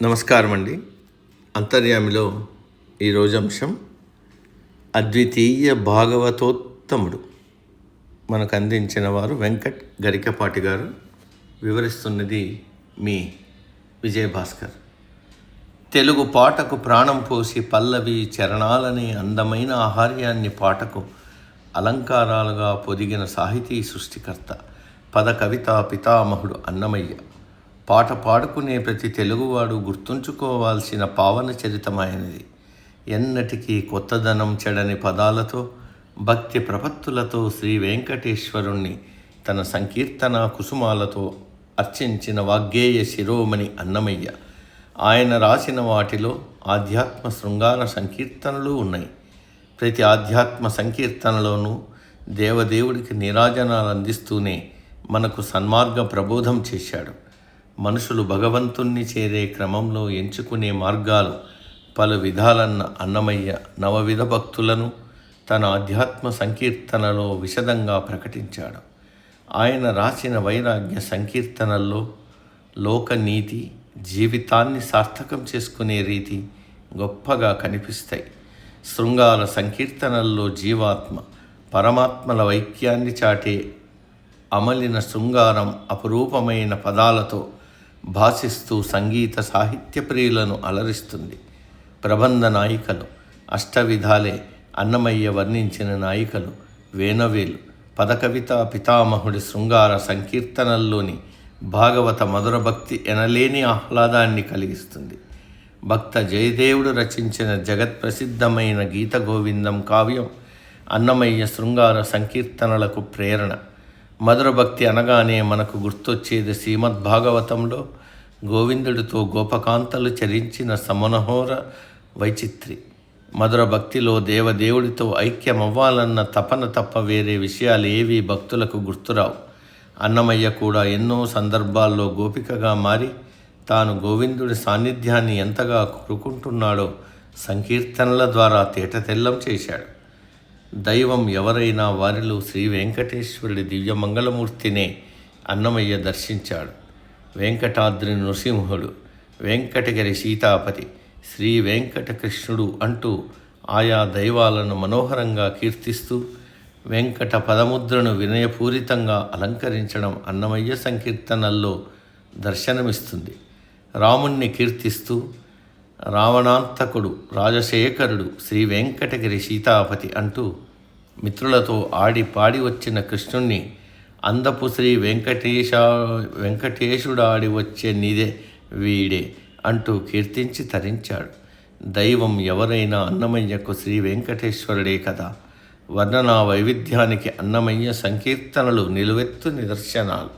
నమస్కారం అండి. అంతర్యామిలో ఈరోజు అంశం అద్వితీయ భాగవతోత్తముడు. మనకు అందించిన వారు వెంకట్ గరికపాటి గారు. వివరిస్తున్నది మీ విజయభాస్కర్. తెలుగు పాటకు ప్రాణం పోసి పల్లవి చరణాలనే అందమైన ఆహార్యాన్ని పాటకు అలంకారాలుగా పొదిగిన సాహితీ సృష్టికర్త, పద కవితా పితామహుడు అన్నమయ్య. పాట పాడుకునే ప్రతి తెలుగువాడు గుర్తుంచుకోవాల్సిన పావన చరితమైనది. ఎన్నటికీ కొత్తదనం చెడని పదాలతో, భక్తి ప్రపత్తులతో శ్రీ వెంకటేశ్వరుణ్ణి తన సంకీర్తన కుసుమాలతో అర్చించిన వాగ్గేయ శిరోమణి అన్నమయ్య. ఆయన రాసిన వాటిలో ఆధ్యాత్మ శృంగార సంకీర్తనలు ఉన్నాయి. ప్రతి ఆధ్యాత్మ సంకీర్తనలోనూ దేవదేవుడికి నీరాజనాలు అందిస్తూనే మనకు సన్మార్గ ప్రబోధం చేశాడు. మనుషులు భగవంతుణ్ణి చేరే క్రమంలో ఎంచుకునే మార్గాలు పలు విధాలన్న అన్నమయ్య నవవిధ భక్తులను తన ఆధ్యాత్మ సంకీర్తనలో విశదంగా ప్రకటించాడు. ఆయన రాసిన వైరాగ్య సంకీర్తనల్లో లోకనీతి, జీవితాన్ని సార్థకం చేసుకునే రీతి గొప్పగా కనిపిస్తాయి. శృంగార సంకీర్తనల్లో జీవాత్మ, పరమాత్మల ఐక్యాన్ని చాటే అమలిన శృంగారం అపురూపమైన పదాలతో భాషిస్తూ సంగీత సాహిత్య ప్రియులను అలరిస్తుంది. ప్రబంధ నాయికలు అష్టవిధాలే అన్నమయ్య వర్ణించిన నాయికలు వేనవేలు. పదకవితా పితామహుడి శృంగార సంకీర్తనల్లోని భాగవత మధుర భక్తి ఎనలేని ఆహ్లాదాన్ని కలిగిస్తుంది. భక్త జయదేవుడు రచించిన జగత్ప్రసిద్ధమైన గీత గోవిందం కావ్యం అన్నమయ్య శృంగార సంకీర్తనలకు ప్రేరణ. మధుర భక్తి అనగానే మనకు గుర్తొచ్చేది శ్రీమద్భాగవతంలో గోవిందుడితో గోపకాంతలు చరించిన సమనహోర వైచిత్రి. మధుర భక్తిలో దేవదేవుడితో ఐక్యమవ్వాలన్న తపన తప్ప వేరే విషయాలు ఏవీ భక్తులకు గుర్తురావు. అన్నమయ్య కూడా ఎన్నో సందర్భాల్లో గోపికగా మారి తాను గోవిందుడి సాన్నిధ్యాన్ని ఎంతగా కోరుకుంటున్నాడో సంకీర్తనల ద్వారా తేటతెల్లం చేశాడు. దైవం ఎవరైనా వారిలో శ్రీ వెంకటేశ్వరుడి దివ్యమంగళమూర్తినే అన్నమయ్య దర్శించాడు. వెంకటాద్రి నృసింహుడు, వెంకటగిరి సీతాపతి, శ్రీ వెంకటకృష్ణుడు అంటూ ఆయా దైవాలను మనోహరంగా కీర్తిస్తూ వెంకట పదముద్రను వినయపూరితంగా అలంకరించడం అన్నమయ్య సంకీర్తనల్లో దర్శనమిస్తుంది. రాముణ్ణి కీర్తిస్తూ రావణాంతకుడు రాజశేఖరుడు, శ్రీ వెంకటగిరి సీతాపతి అంటూ మిత్రులతో ఆడి పాడి వచ్చిన కృష్ణుణ్ణి అందపు శ్రీ వెంకటేశుడాడి వచ్చే నిదే వీడే అంటూ కీర్తించి తరించాడు. దైవం ఎవరైనా అన్నమయ్యకు శ్రీ వెంకటేశ్వరుడే కదా. వర్ణనా వైవిధ్యానికి అన్నమయ్య సంకీర్తనలు నిలువెత్తు నిదర్శనాలు.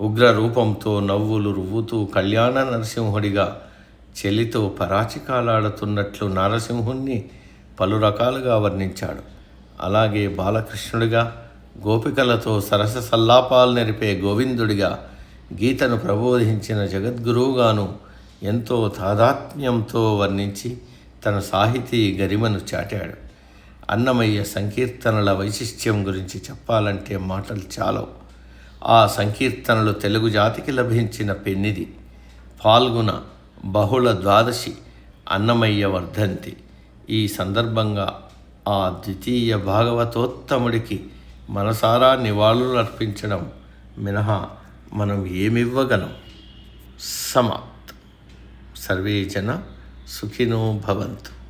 ఉగ్ర రూపంతో నవ్వులు రువ్వుతూ కళ్యాణ నరసింహుడిగా చెలితో పరాచికాలాడుతున్నట్లు నారసింహుణ్ణి పలు రకాలుగా వర్ణించాడు. అలాగే బాలకృష్ణుడిగా, గోపికలతో సరస సల్లాపాలు నెరిపే గోవిందుడిగా, గీతను ప్రబోధించిన జగద్గురువుగాను ఎంతో తాదాత్మ్యంతో వర్ణించి తన సాహితీ గరిమను చాటాడు. అన్నమయ్య సంకీర్తనల వైశిష్ట్యం గురించి చెప్పాలంటే మాటలు చాలవు. ఆ సంకీర్తనలు తెలుగు జాతికి లభించిన పెన్నిది. ఫాల్గుణ బహుళ ద్వాదశి అన్నమయ్య వర్ధంతి. ఈ సందర్భంగా ఆ ద్వితీయ భాగవతోత్తముడికి మనసారా నివాళులు అర్పించడం మినహా మనం ఏమివ్వగలం? సమాప్తం. సర్వే జన సుఖినో భవంతు.